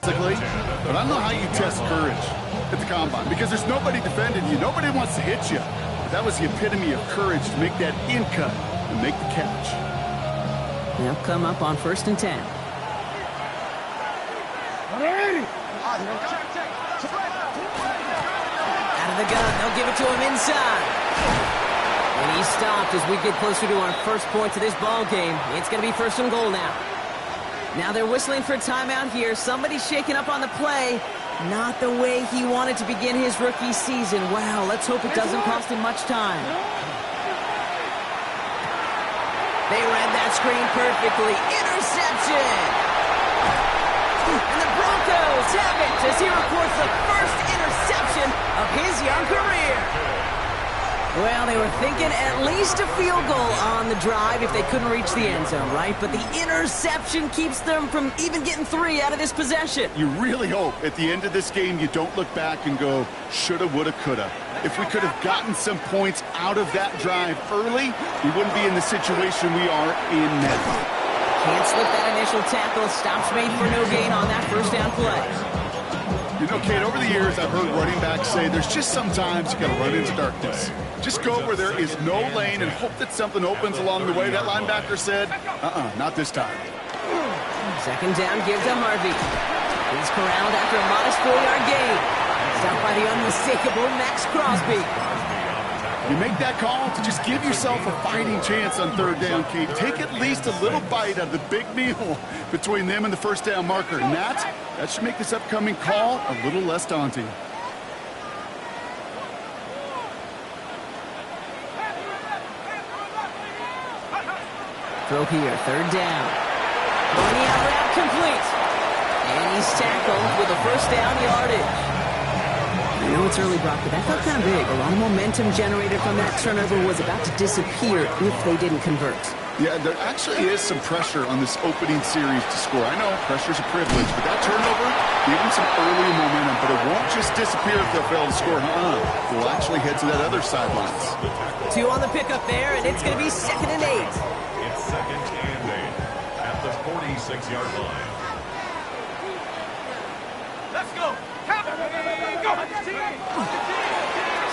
But I don't know how you test courage at the combine because there's nobody defending you. Nobody wants to hit you. But that was the epitome of courage to make that in cut and make the catch. They'll come up on 1st and 10. Out of the gun, they'll give it to him inside. And he's stopped as we get closer to our first point to this ball game. It's going to be 1st and goal now. Now they're whistling for a timeout here. Somebody's shaking up on the play. Not the way he wanted to begin his rookie season. Wow, let's hope it doesn't cost him much time. They read that screen perfectly. Interception! And the Broncos have it as he records the first interception of his young career. Well, they were thinking at least a field goal on the drive if they couldn't reach the end zone, right? But the interception keeps them from even getting 3 out of this possession. You really hope at the end of this game you don't look back and go, shoulda, woulda, coulda. If we could have gotten some points out of that drive early, we wouldn't be in the situation we are in now. Can't slip that initial tackle. Stops made for no gain on that first down play. You know, Kate, over the years, I've heard running backs say there's just sometimes you got to run into darkness. Just go where there is no lane and hope that something opens along the way. That linebacker said, not this time. 2nd down, give to Harvey. He's corralled after a modest 4-yard gain. Stopped by the unmistakable Max Crosby. You make that call to just give yourself a fighting chance on 3rd down, Kate. Take at least a little bite out of the big meal between them and the 1st down marker. And that should make this upcoming call a little less daunting. Throw here, 3rd down. Throwing out route complete. And he's tackled with a 1st down yardage. I know it's early, Brock, but that felt kind of big. A lot of momentum generated from that turnover was about to disappear if they didn't convert. Yeah, there actually is some pressure on this opening series to score. I know pressure's a privilege, but that turnover gave them some early momentum, but it won't just disappear if they'll fail to score. They'll actually head to that other sidelines. 2 on the pickup there, and it's going to be 2nd and 8. It's 2nd and 8 at the 46-yard line. Let's go!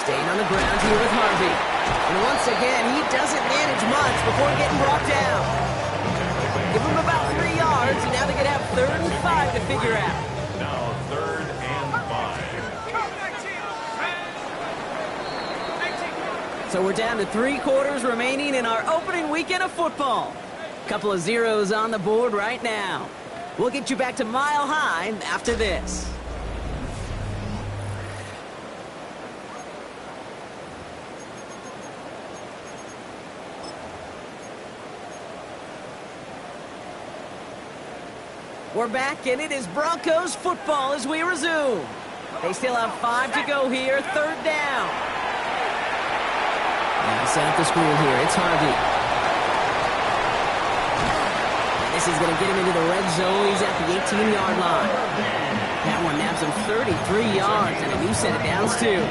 Staying on the ground here with Harvey. And once again, he doesn't manage much before getting brought down. Give him about 3 yards, and now they're going to have 3rd and 5 to figure out. Now 3rd and 5. So we're down to 3 quarters remaining in our opening weekend of football. Couple of zeros on the board right now. We'll get you back to Mile High after this. We're back, and it is Broncos football as we resume. They still have 5 to go here, 3rd down. Now set up the screen here. It's Harvey. And this is going to get him into the red zone. He's at the 18-yard line. That one naps him 33 yards and a new set of downs, too.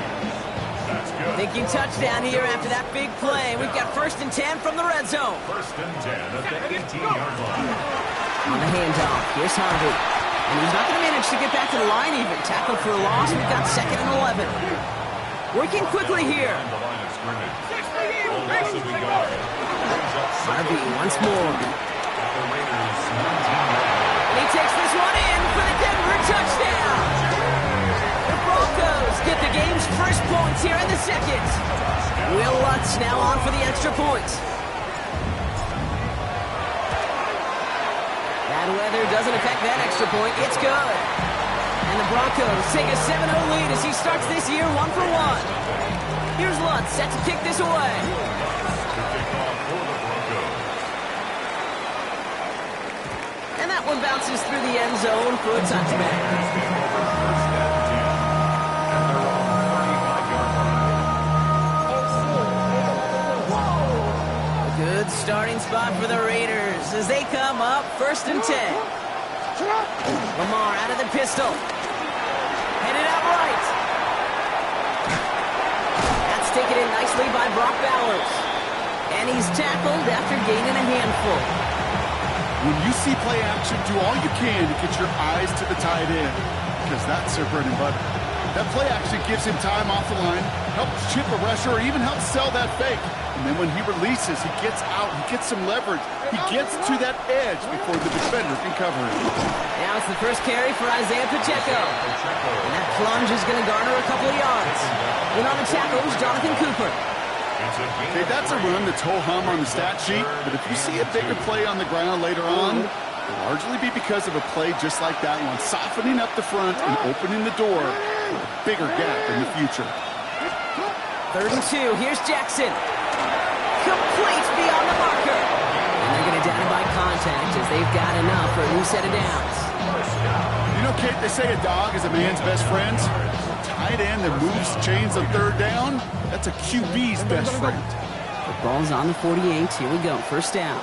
Thinking touchdown here after that big play. We've got 1st and 10 from the red zone. 1st and 10 at the 18-yard line. On the handoff, here's Harvey. And he's not going to manage to get back to the line even. Tackled for a loss. We've got 2nd and 11. Working quickly here. Harvey once more. And he takes this one in for the Denver touchdown. The Broncos get the game's first points here in the 2nd. Will Lutz now on for the extra point. Bad weather doesn't affect that extra point. It's good. And the Broncos take a 7-0 lead as he starts this year 1 for 1. Here's Lutz set to kick this away. And that one bounces through the end zone for a touchback. Good starting spot for the Raiders as they come up 1st and 10. Lamar out of the pistol. Headed out right. That's taken in nicely by Brock Bowers. And he's tackled after gaining a handful. When you see play action, do all you can to get your eyes to the tight end, because that's their bread and butter. That play action gives him time off the line, helps chip a rusher, or even helps sell that fake. And then when he releases, he gets out, he gets some leverage. He gets to that edge before the defender can cover him. Now it's the first carry for Isaiah Pacheco. And that plunge is going to garner a couple of yards. In on the tackle is Jonathan Cooper. Okay, that's a run that's ho-hum on the stat sheet, but if you see a bigger play on the ground later on, it'll largely be because of a play just like that one, softening up the front and opening the door for a bigger gap in the future. 3rd and 2. Here's Jackson. Complete beyond the marker. And they're going to down by contact as they've got enough for a new set of downs. You know, Kate, they say a dog is a man's best friend. Tight end that moves chains on 3rd down, that's a QB's best friend. The ball's on the 48. Here we go. 1st down.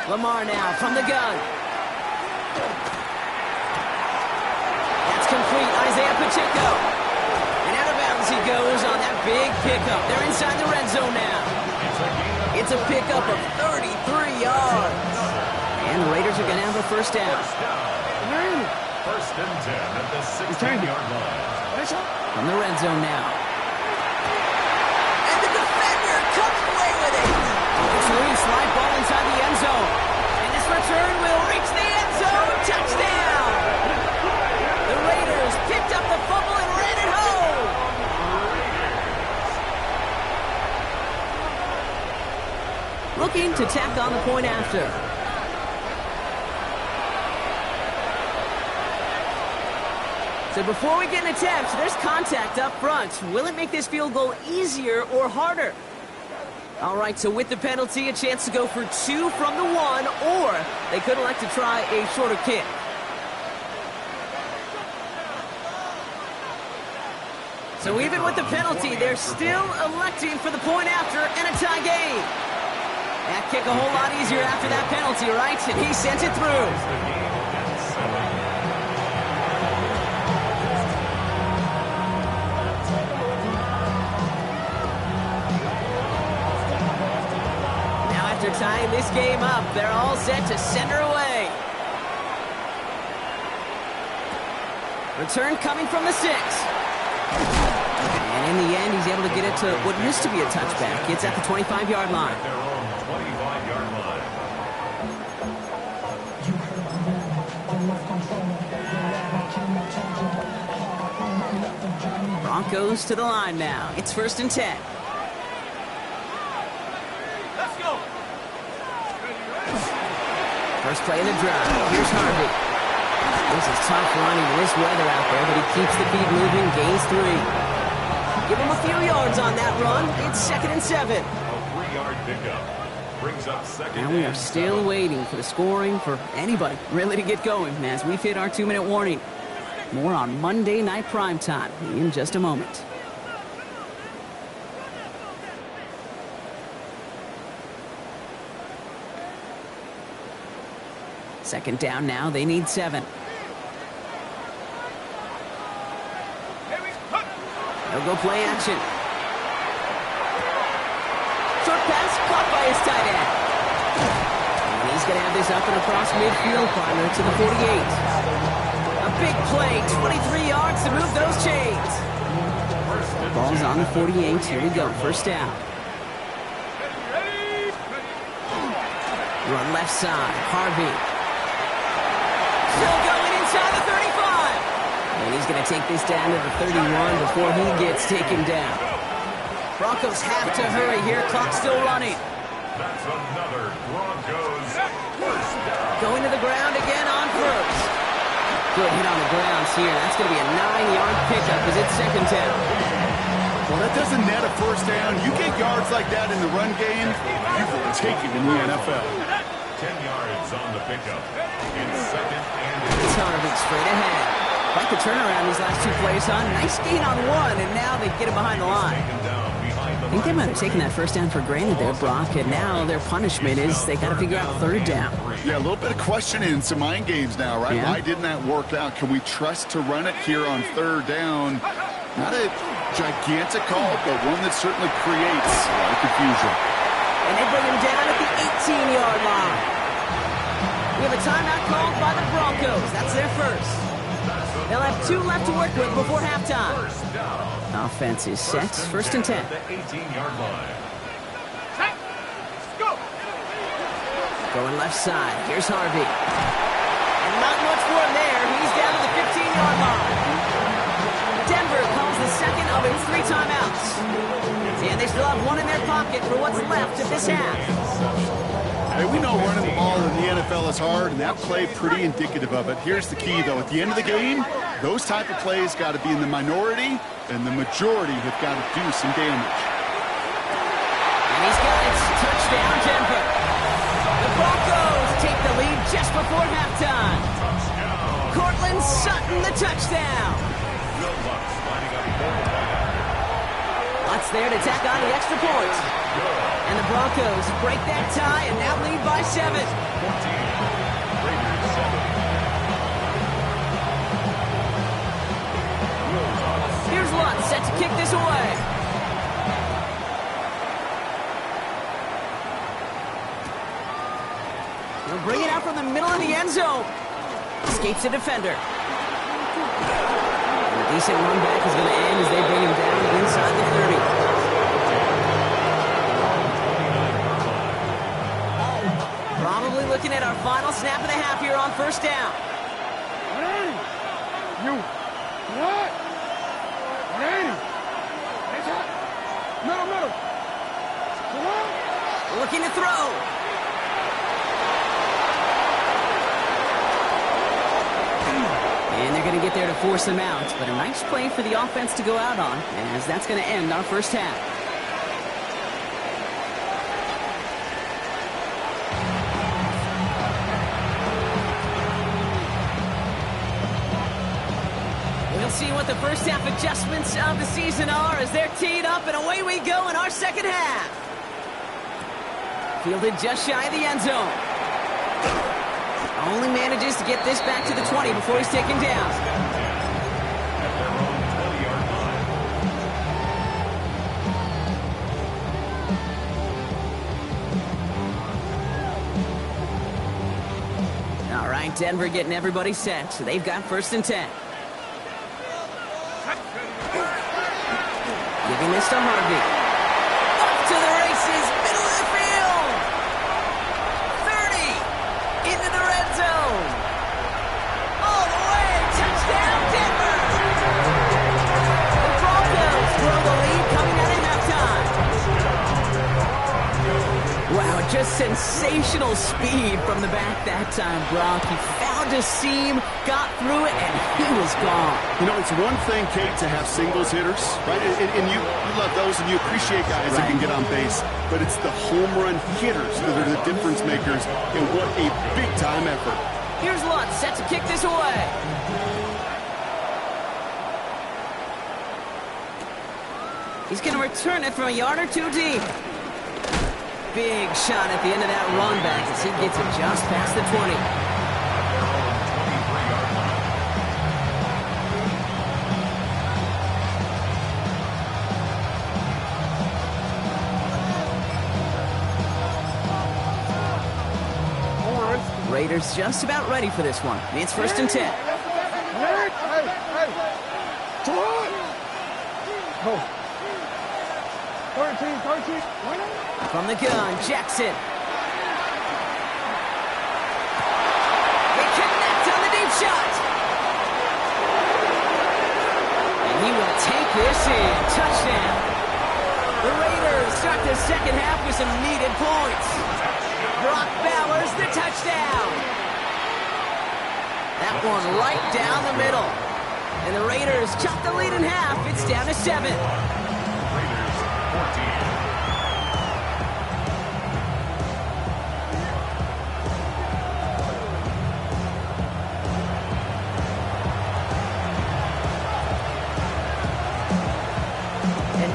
Lamar now from the gun. That's complete. Isaiah Pacheco. And out of bounds he goes on that big pickup. They're inside the red zone now. It's a pickup of 33 yards. And the Raiders are going to have a 1st down. 1st and 10 at the 16-yard line. From the red zone now. And the defender comes away with it. It's a loose fly ball inside the end zone. And this return will reach the end zone. Touchdown! The Raiders picked up the fumble and ran it home. Looking to tack on the point after. So before we get an attempt, there's contact up front. Will it make this field goal easier or harder? All right, so with the penalty, a chance to go for 2 from the 1, or they could elect to try a shorter kick. So even with the penalty, they're still electing for the point after and a tie game. That kick a whole lot easier after that penalty, right? And he sends it through. After tying this game up, they're all set to send her away. Return coming from the 6. And in the end, he's able to get it to what used to be a touchback. It's at the 25-yard line. Their own 25-yard line. Broncos to the line now. It's 1st and 10. First play of the drive. Here's Harvey. This is tough running in this weather out there, but he keeps the feet moving, gains 3. Give him a few yards on that run. It's 2nd and 7. A 3-yard pickup brings up 2nd. And we are still waiting for the scoring for anybody really to get going as we've hit our 2-minute warning. More on Monday Night Primetime in just a moment. Second down now. They need 7. They'll go play action. Short pass caught by his tight end. And he's going to have this up and across midfield, partner to the 48. A big play, 23 yards to move those chains. Ball's on the 48. Here we go. 1st down. Run left side. Harvey. Still going inside the 35. And he's going to take this down to the 31 before he gets taken down. Broncos have to hurry here. Clock still running. That's another Broncos 1st down. Going to the ground again on 1st. Good hit on the grounds here. That's going to be a 9-yard pickup as it's 2nd down. Well, that doesn't net a 1st down. You get yards like that in the run game, you will take it in the NFL. 10 yards on the pickup. It's 2nd and 8. It's Harvey straight ahead. Like the turnaround these last 2 plays, huh? Nice gain on 1, and now they get him behind the line. I think they might have taken that 1st down for granted there, Brock, and now their punishment is they got to figure out 3rd down. Yeah, a little bit of questioning, some mind games now, right? Yeah. Why didn't that work out? Can we trust to run it here on 3rd down? Gigantic call, but one that certainly creates a lot of confusion. And they bring him down at the 18-yard line. We have a timeout called by the Broncos. That's their first. They'll have 2 left to work with before halftime. Offense is set. First and 10. The 18-yard line. Going left side. Here's Harvey. And not much for him there. He's down to the 15-yard line. Denver calls the second of its 3 timeouts. And they still have 1 in their pocket for what's left of this half. Hey, we know running the ball in the NFL is hard, and that play pretty indicative of it. Here's the key, though. At the end of the game, those type of plays got to be in the minority, and the majority have got to do some damage. And he's got it. Touchdown, Denver. The Broncos take the lead just before halftime. Cortland Sutton, the touchdown. Lutz there to tack on the extra point. And the Broncos break that tie and now lead by 7. Here's Lutz set to kick this away. He'll bring it out from the middle of the end zone. Escapes the defender. And a decent run back is going to end as they bring him down inside the 30. Probably looking at our final snap of the half here on first down. Looking to throw. And they're going to get there to force them out. But a nice play for the offense to go out on, as that's going to end our first half. We'll see what the first half adjustments of the season are as they're teed up, and away we go in our second half. Fielded just shy of the end zone. Only manages to get this back to the 20 before he's taken down. All right, Denver getting everybody set, so they've got first and 10. Giving this to Harvey. Off to the races, middle of the field. 30, into the red zone. All the way, touchdown Denver. The Broncos throw the lead coming out of halftime. Wow, just sensational speed from the back that time, Brock. He found a seam, got through it, and he was gone. You know, it's one thing, Kate, to have singles hitters, right? And you love those, and you appreciate guys that can get on base. But it's the home run hitters that are the difference makers, and what a big-time effort. Here's Lutz set to kick this away. He's going to return it from a yard or 2 deep. Big shot at the end of that run back as he gets it just past the 20. Raiders just about ready for this one. It's first and 10. From the gun, Jackson. They connect on the deep shot. And he will take this in. Touchdown. The Raiders start the second half with some needed points. Brock Bowers, the touchdown. That one right down the middle. And the Raiders chop the lead in half. It's down to 7. Raiders 14.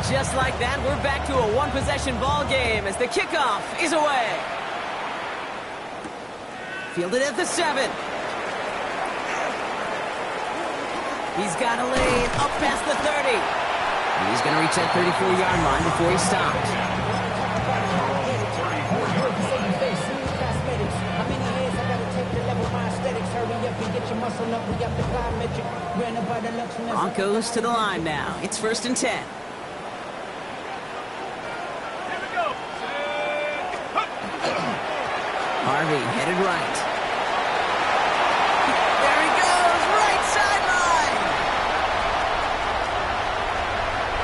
Just like that, we're back to a one-possession ball game as the kickoff is away. Fielded at the 7. He's got a lane up past the 30. He's going to reach that 34-yard line before he stops. Broncos to the line now. It's 1st and 10. Harvey headed right. There he goes, right sideline.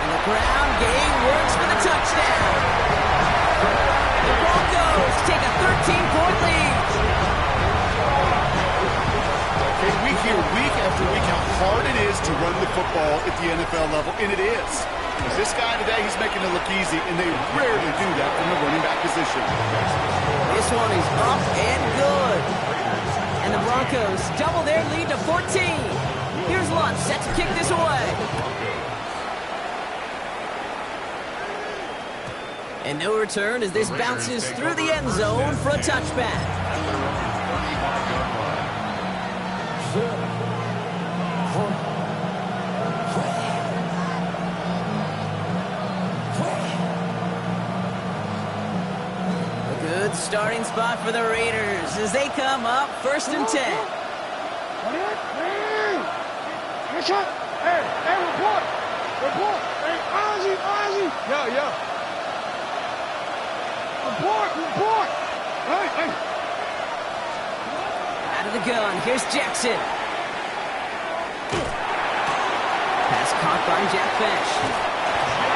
And the ground game works for the touchdown. The Broncos take a 13-point lead. Okay, we hear week after week how hard it is to run the football at the NFL level, and it is. But this guy today, he's making it look easy, and they rarely do that from the running back position. This one is up and good. And the Broncos double their lead to 14. Here's Lutz set to kick this away. And no return as this bounces through the end zone for a touchback. Starting spot for the Raiders as they come up 1st and 10. Hey, report. Hey, Ozzy. Yeah. Report. Hey. Out of the gun, here's Jackson. Pass caught by Jack Finch.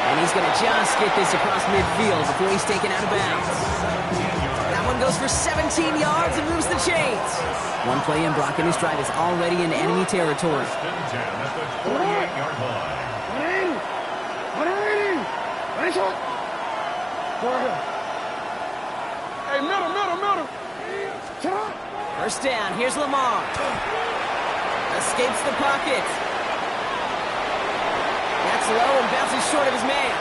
And he's going to just get this across midfield before he's taken out of bounds. That one goes for 17 yards and moves the chains. One play in, Brock and his drive is already in enemy territory. 48-yard line. Hey, middle. 1st down, here's Lamar. Escapes the pocket. That's low and bounces short of his man.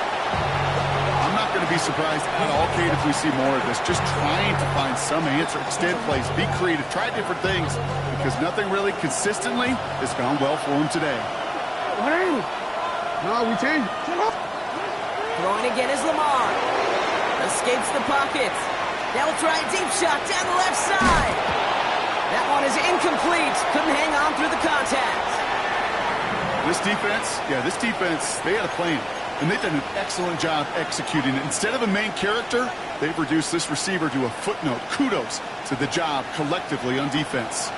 I'm not going to be surprised at all, Kate, if we see more of this. Just trying to find some answer. Extend plays, be creative, try different things, because nothing really consistently has gone well for him today. No, we change. Throwing again is Lamar. Escapes the pocket. Now we'll try a deep shot down the left side. That one is incomplete. Couldn't hang on through the contact. This defense, they had a plan. And they've done an excellent job executing it. Instead of a main character, they've reduced this receiver to a footnote. Kudos to the job collectively on defense.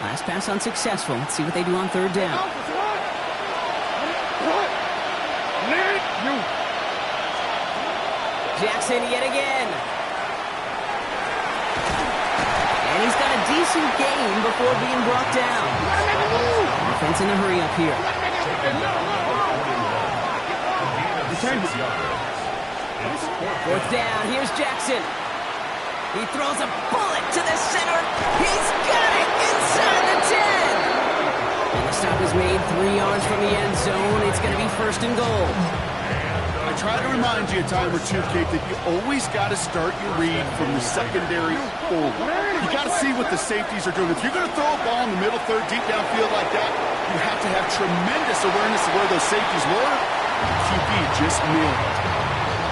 Last pass unsuccessful. Let's see what they do on 3rd down. Jackson yet again. And he's got a decent gain before being brought down. Offense in a hurry up here. 4th down, here's Jackson. He throws a bullet to the center. He's got it inside the 10. And the stop is made 3 yards from the end zone. It's going to be 1st and goal. I try to remind you a time or two, Kate, that you always got to start your read from the secondary forward. You got to see what the safeties are doing. If you're going to throw a ball in the middle third, deep downfield like that, you have to have tremendous awareness of where those safeties were. QB just nailed it.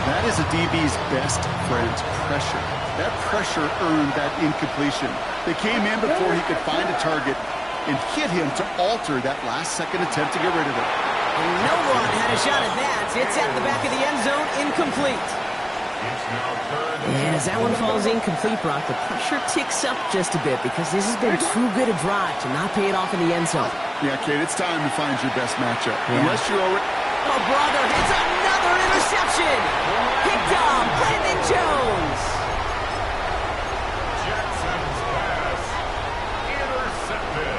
That is a DB's best friend, pressure. That pressure earned that incompletion. They came in before he could find a target and hit him to alter that last-second attempt to get rid of it. And no one had a shot at that. It's at the back of the end zone, incomplete. And as that one falls incomplete, Brock, the pressure ticks up just a bit because this has been too good a drive to not pay it off in the end zone. Yeah, Kate, it's time to find your best matchup. Unless you're already... Oh, brother, hits another interception. Picked off Brandon Jones. Jackson's pass intercepted.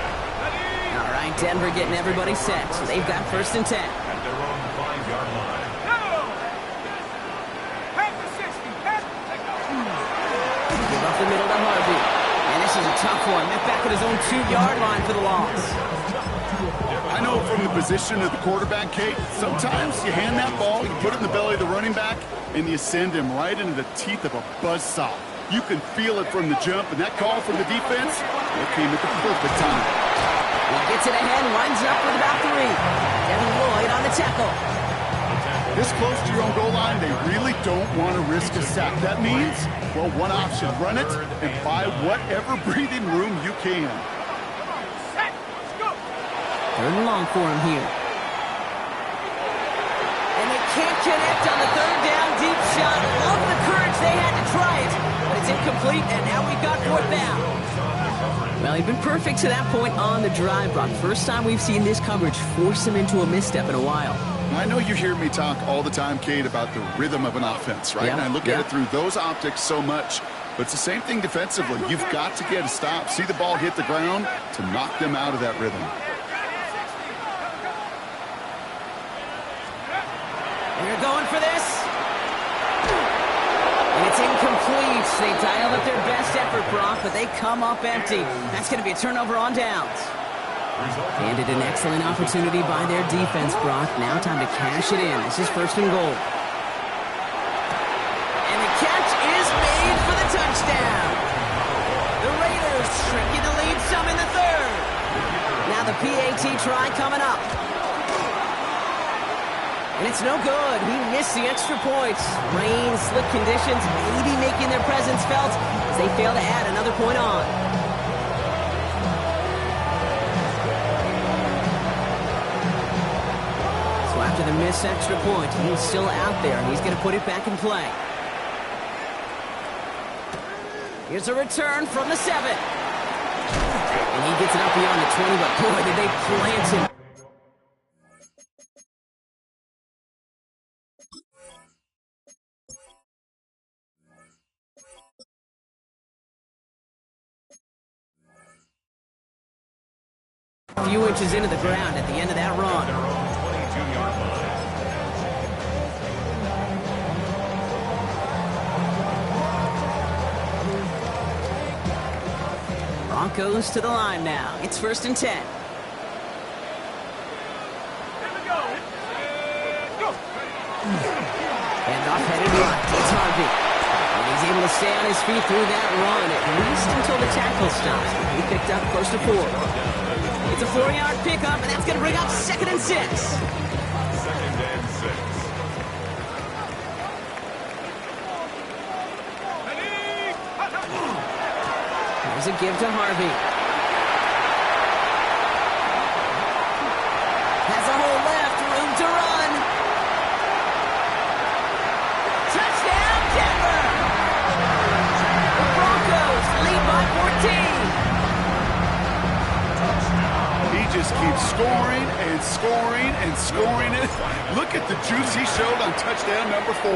All right, Denver getting everybody set. So they've got 1st and 10. At their own 5-yard line. Give up the middle to Harvey. And this is a tough one. Met back at his own 2-yard line for the loss. I know from the position of the quarterback, Kate, sometimes you hand that ball, you put it in the belly of the running back, and you send him right into the teeth of a buzzsaw. You can feel it from the jump, and that call from the defense, it came at the perfect time. He gets it ahead, lines up with about 3. Devin Lloyd on the tackle. This close to your own goal line, they really don't want to risk a sack. That means, well, one option, run it and buy whatever breathing room you can. Third and long for him here. And they can't connect on the third down deep shot. Love the courage they had to try it, but it's incomplete, and now we've got fourth down. Well, he's been perfect to that point on the drive, Brock. First time we've seen this coverage force him into a misstep in a while. I know you hear me talk all the time, Kate, about the rhythm of an offense, right? And I look at it through those optics so much. But it's the same thing defensively. You've got to get a stop, see the ball hit the ground to knock them out of that rhythm. They're going for this. And it's incomplete. They dialed up their best effort, Brock, but they come up empty. That's going to be a turnover on downs. Handed an excellent opportunity by their defense, Brock. Now time to cash it in. This is first and goal. And the catch is made for the touchdown. The Raiders shrinking the lead some in the third. Now the PAT try coming up. And it's no good. He missed the extra points. Rain, slick conditions, maybe making their presence felt as they fail to add another point on. So after the missed extra point, he's still out there, and he's going to put it back in play. Here's a return from the 7. And he gets it up beyond the 20, but boy, did they plant him. A few inches into the ground at the end of that run. Broncos to the line now. It's first and 10. And off headed right. It's Harvey. And he's able to stay on his feet through that run, at least until the tackle stops. He picked up close to 4. It's a 4-yard pickup, and that's going to bring up second and 6. Second and 6. There's a give to Harvey. Has a hole left, room to run. Touchdown, Denver! The Broncos lead by 14. He just keeps scoring and scoring and scoring it. Look at the juice he showed on touchdown number 4.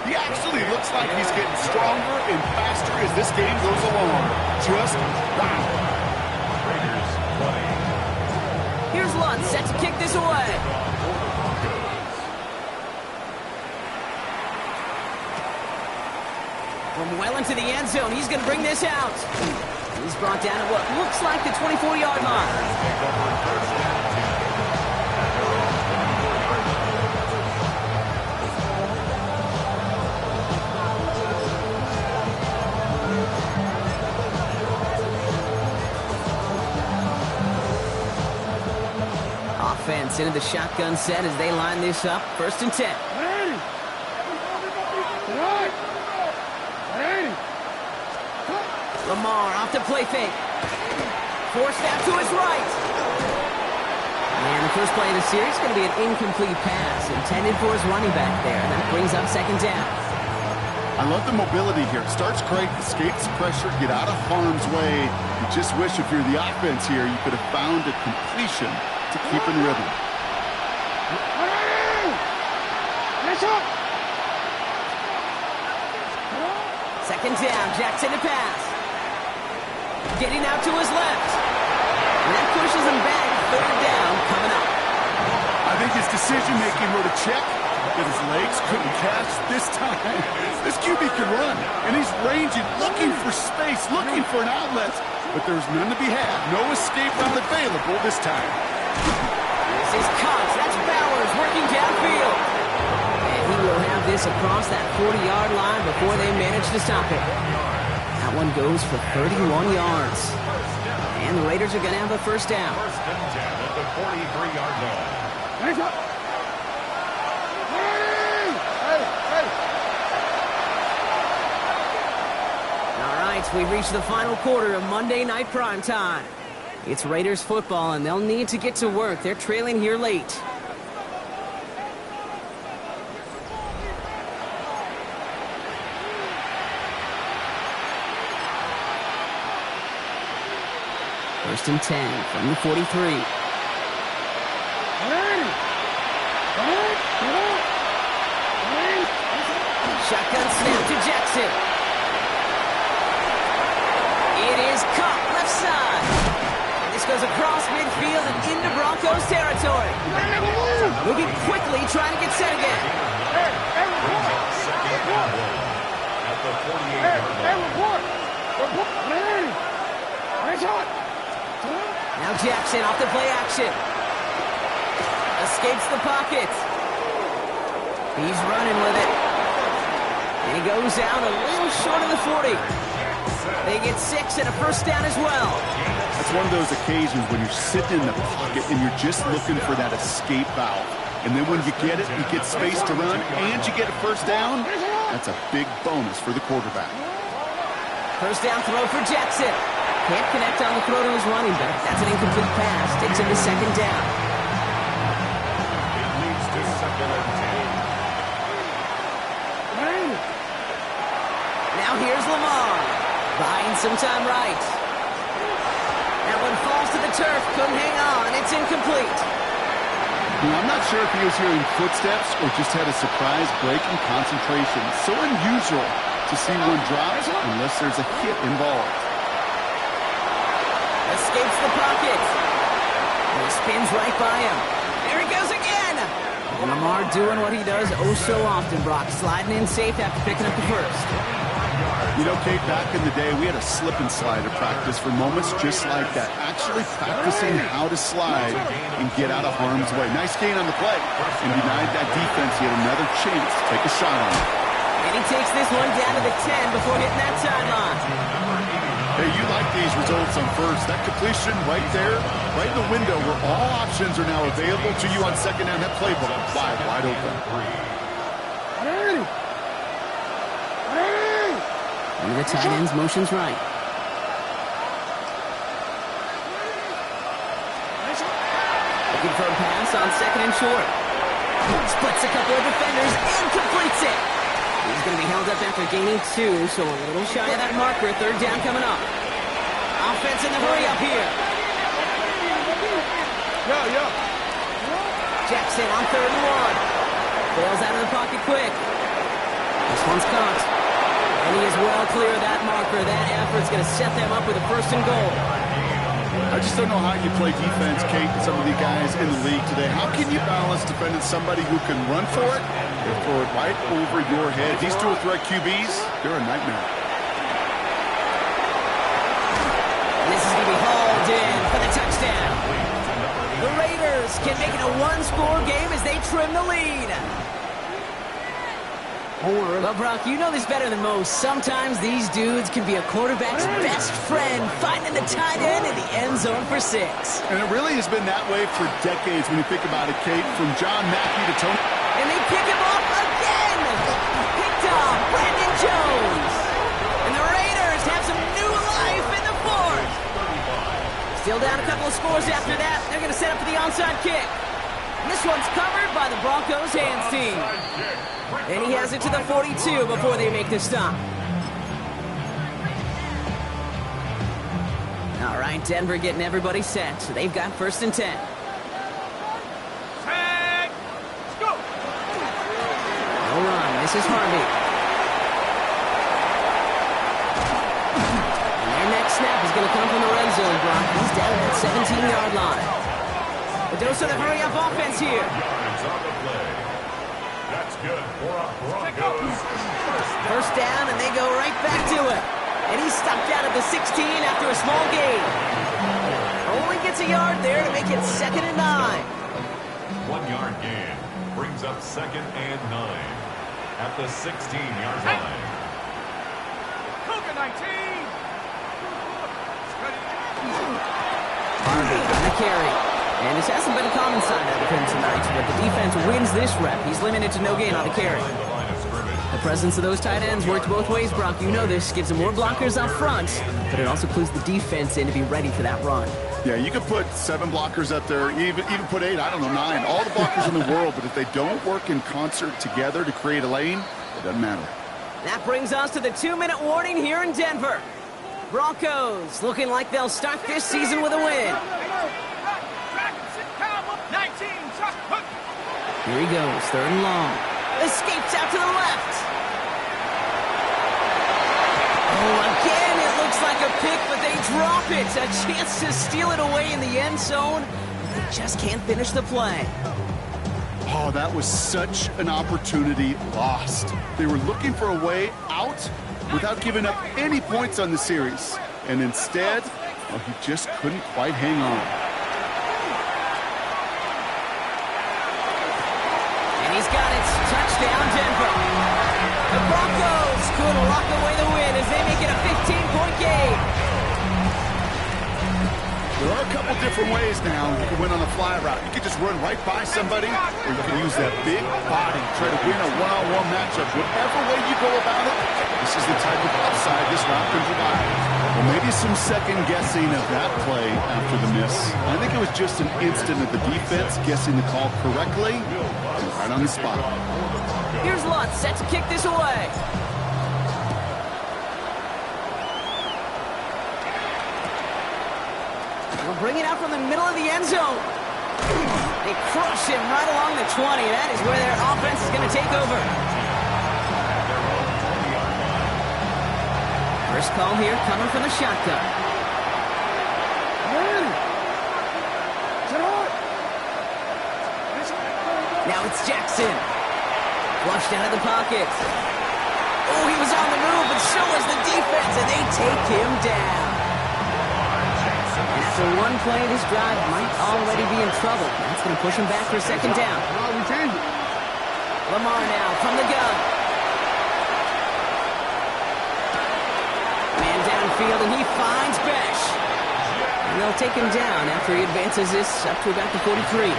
He actually looks like he's getting stronger and faster as this game goes along. Just wow. Raiders 20. Here's Lutz set to kick this away. From well into the end zone, he's going to bring this out. He's brought down at what looks like the 24-yard line. Offense into the shotgun set as they line this up. First and 10. Lamar off the play fake. Forced out to his right. And the first play of the series is going to be an incomplete pass intended for his running back there. And that brings up second down. I love the mobility here. Starts great, escapes pressure, get out of harm's way. You just wish if you're the offense here, you could have found a completion to keep in rhythm. Second down, Jackson to pass. Getting out to his left. And that pushes him back. Third down coming up. I think his decision-making were to check that his legs couldn't catch this time. This QB can run, and he's ranging, looking for space, looking for an outlet. But there's none to be had. No escape route available this time. This is Cox. That's Bowers working downfield. And he will have this across that 40-yard line before they manage to stop it. That one goes for 31 yards. And the Raiders are going to have a first down. First and 10 at the 43-yard line. minutes, we've reached the final quarter of Monday Night Primetime. It's Raiders football, and they'll need to get to work. They're trailing here late. First and 10 from the 43. Shotgun snap to Jackson. It is caught left side. This goes across midfield and into Broncos territory. Moving quickly, trying to get set again. At the 48-yard line. Now Jackson off the play action. Escapes the pocket. He's running with it. And he goes out a little short of the 40. They get 6 and a first down as well. That's one of those occasions when you're sitting in the pocket and you're just looking for that escape valve. And then when you get it, you get space to run, and you get a first down. That's a big bonus for the quarterback. First down throw for Jackson. Can't connect on the throw to his running back. That's an incomplete pass. Takes him to second down. It leads to second and 10. Now here's Lamar. Buying some time right. That one falls to the turf. Couldn't hang on. It's incomplete. I'm not sure if he was hearing footsteps or just had a surprise break in concentration. So unusual to see one drop unless there's a hit involved. Escapes the pocket. And he spins right by him. There he goes again. And Lamar doing what he does oh so often, Brock. Sliding in safe after picking up the first. You know, Kate, back in the day, we had a slip and slide at practice for moments just like that. Actually practicing how to slide and get out of harm's way. Nice gain on the play. And denied that defense yet another chance to take a shot on it. And he takes this one down to the 10 before hitting that sideline. Hey, you like these results on first. That completion right there, right in the window where all options are now available to you on second down. That playbook wide open. One of the tight ends motions right. Looking for a pass on second and short. Splits a couple of defenders and completes it. He's going to be held up after gaining 2, so a little shy of that marker. Third down coming up. Offense in the hurry up here. Jackson on 3rd and 1. Bails out of the pocket quick. This one's caught. And he is well clear of that marker. That effort's going to set them up with a first and goal. I just don't know how you play defense, Kate, and some of the guys in the league today. How can you balance defending somebody who can run for it or throw it right over your head? These dual threat QBs, they're a nightmare. This is going to be hauled in for the touchdown. The Raiders can make it a one-score game as they trim the lead. Well, Brock, you know this better than most. Sometimes these dudes can be a quarterback's best friend, finding the tight end in the end zone for 6. And it really has been that way for decades when you think about it, Kate, from John Mackey to Tony. And they pick him off again! Picked off Brandon Jones! And the Raiders have some new life in the 4th! Still down a couple of scores after that. They're going to set up for the onside kick. And this one's covered by the Broncos hands team. And he has it to the 42 before they make the stop. All right, Denver getting everybody set. So they've got first and 10. Let's go. No run. This is Harvey. And their next snap is going to come from the red zone, Brock. He's down at that 17-yard line. The dose of the hurry-up offense here. That's good for a Broncos. First down, and they go right back to it. And he's stopped out at the 16 after a small gain. Only gets a yard there to make it 2nd and 9. 1-yard gain brings up 2nd and 9 at the 16-yard line. Cougar 19. Harvey on the carry. And this hasn't been a common sign out of him tonight, but the defense wins this rep. He's limited to no gain on the carry. The line of scrimmage. The presence of those tight ends works both ways, Brock. You know this. Gives them more blockers up front, but it also clues the defense in to be ready for that run. Yeah, you could put 7 blockers up there, even put 8, I don't know, 9, all the blockers in the world, but if they don't work in concert together to create a lane, it doesn't matter. That brings us to the 2-minute warning here in Denver. Broncos looking like they'll start this season with a win. Here he goes, 3rd and long. Escapes out to the left. Oh, again, it looks like a pick, but they drop it. A chance to steal it away in the end zone. They just can't finish the play. Oh, that was such an opportunity lost. They were looking for a way out without giving up any points on the series. And instead, well, he just couldn't quite hang on. And he's got it. Touchdown, Denver. The Broncos could lock away the win as they make it a 15-point game. There are a couple different ways now you can win on a fly route. You can just run right by somebody, or you can use that big body, try to win a one-on-one matchup. Whatever way you go about it, this is the type of upside this route can provide. Well, maybe some second guessing of that play after the miss. I think it was just an instant of the defense guessing the call correctly, and right on the spot. Here's Lutz set to kick this away. We'll bring it out from the middle of the end zone. They crush him right along the 20. That is where their offense is going to take over. First call here coming from the shotgun. Now it's Jackson. Flushed out of the pocket. Oh, he was on the move, but so was the defense, and they take him down. And after one play, this drive might already be in trouble. That's going to push him back for a second down. Lamar now from the gun. Man downfield, and he finds Besh. And they'll take him down after he advances this up to about the 43.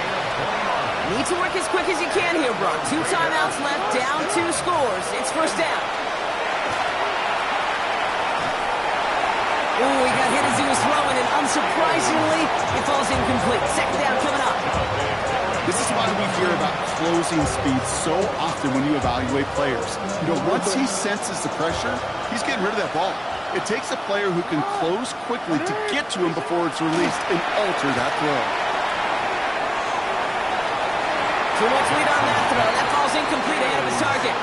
Need to work as quick as you can here, Brock. 2 timeouts left, down 2 scores. It's first down. Oh, he got hit as he was throwing, and unsurprisingly, it falls incomplete. Second down coming up. This is why we hear about closing speed so often when you evaluate players. You know, once he senses the pressure, he's getting rid of that ball. It takes a player who can close quickly to get to him before it's released and alter that throw. Too much lead on that throw. That falls incomplete ahead of his target.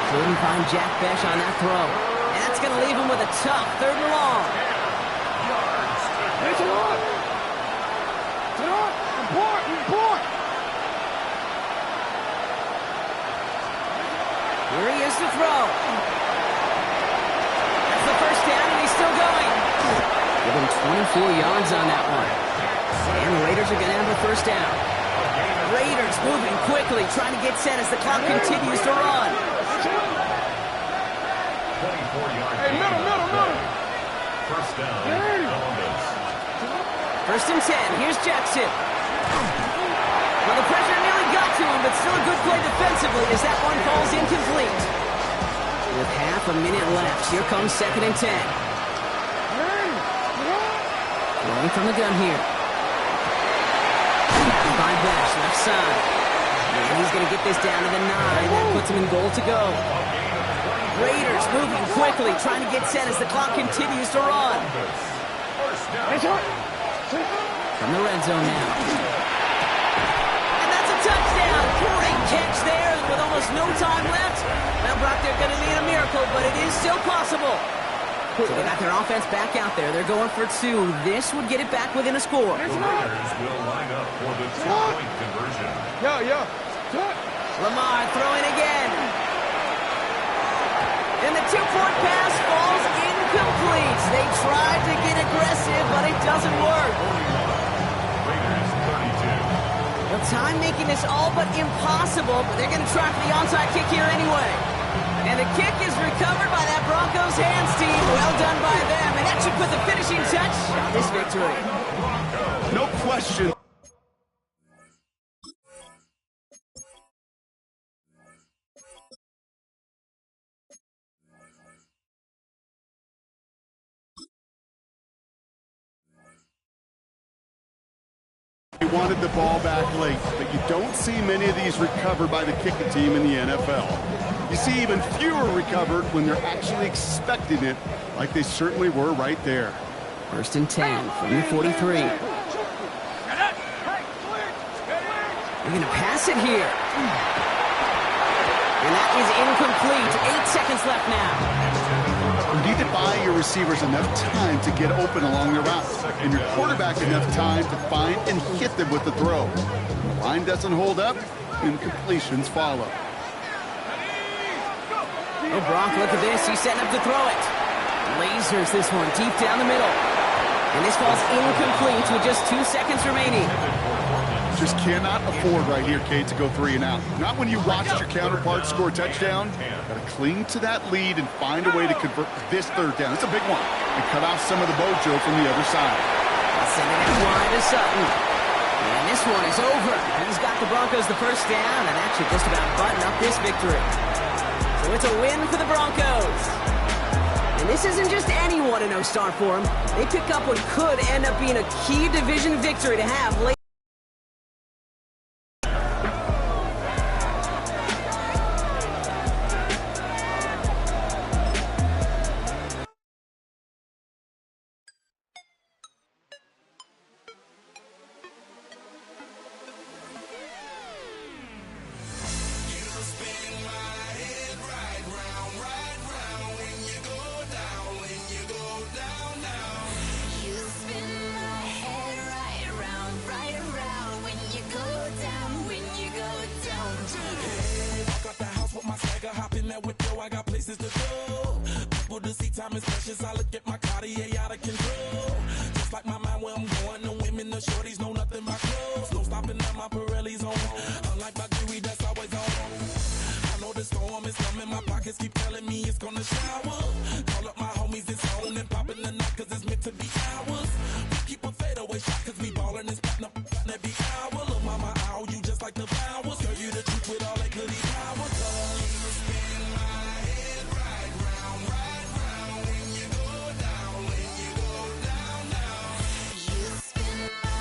Couldn't find Jack Besh on that throw. And that's going to leave him with a tough 3rd and long. Here he is to throw. That's the first down, and he's still going. Give him 24 yards on that one. And the Raiders are going to have a first down. Raiders moving quickly, trying to get set as the clock continues to run. 24-yard gain. First down, Columbus. First and 10, here's Jackson. Well, the pressure nearly got to him, but still a good play defensively as that one falls incomplete. With half a minute left, here comes 2nd and 10. Throwing from the gun here. By Besh, left side. And he's going to get this down to the 9. That puts him in goal to go. Raiders moving quickly, trying to get set as the clock continues to run. From the red zone now. And that's a touchdown. Great catch there with almost no time left. Well, Brock, they're going to need a miracle, but it is still possible. So they got their offense back out there. They're going for 2. This would get it back within a score. The Raiders will line up for the 2-point conversion. Lamar throwing again. And the 2-point pass falls incomplete. They tried to get aggressive, but it doesn't work. Raiders 32. Well, time making this all but impossible, but they're going to try for the onside kick here anyway. And the kick is recovered by that Broncos hands team. Well done by them. And that should put the finishing touch on this victory. No question. wanted the ball back late, but you don't see many of these recovered by the kicking team in the NFL. You see even fewer recovered when they're actually expecting it, like they certainly were right there. 1st and 10 from the 43. They're going to pass it here. And that is incomplete. 8 seconds left now. You need to buy your receivers enough time to get open along the route, and your quarterback enough time to find and hit them with the throw. The line doesn't hold up, incompletions follow. Oh, Brock, look at this. He's setting up to throw it. Lasers this one deep down the middle. And this falls incomplete with just 2 seconds remaining. Just cannot afford right here, Kate, to go 3 and out. Not when you watched your counterpart score a touchdown. Got to cling to that lead and find a way to convert this 3rd down. It's a big one. And cut off some of the mojo from the other side. Sending it wide to Sutton. And this one is over. He's got the Broncos the 1st down and actually just about button up this victory. So it's a win for the Broncos. And this isn't just any 1-0 start for them. They pick up what could end up being a key division victory to have late. Keep telling me it's gonna shower. Call up my homies, it's on and popping the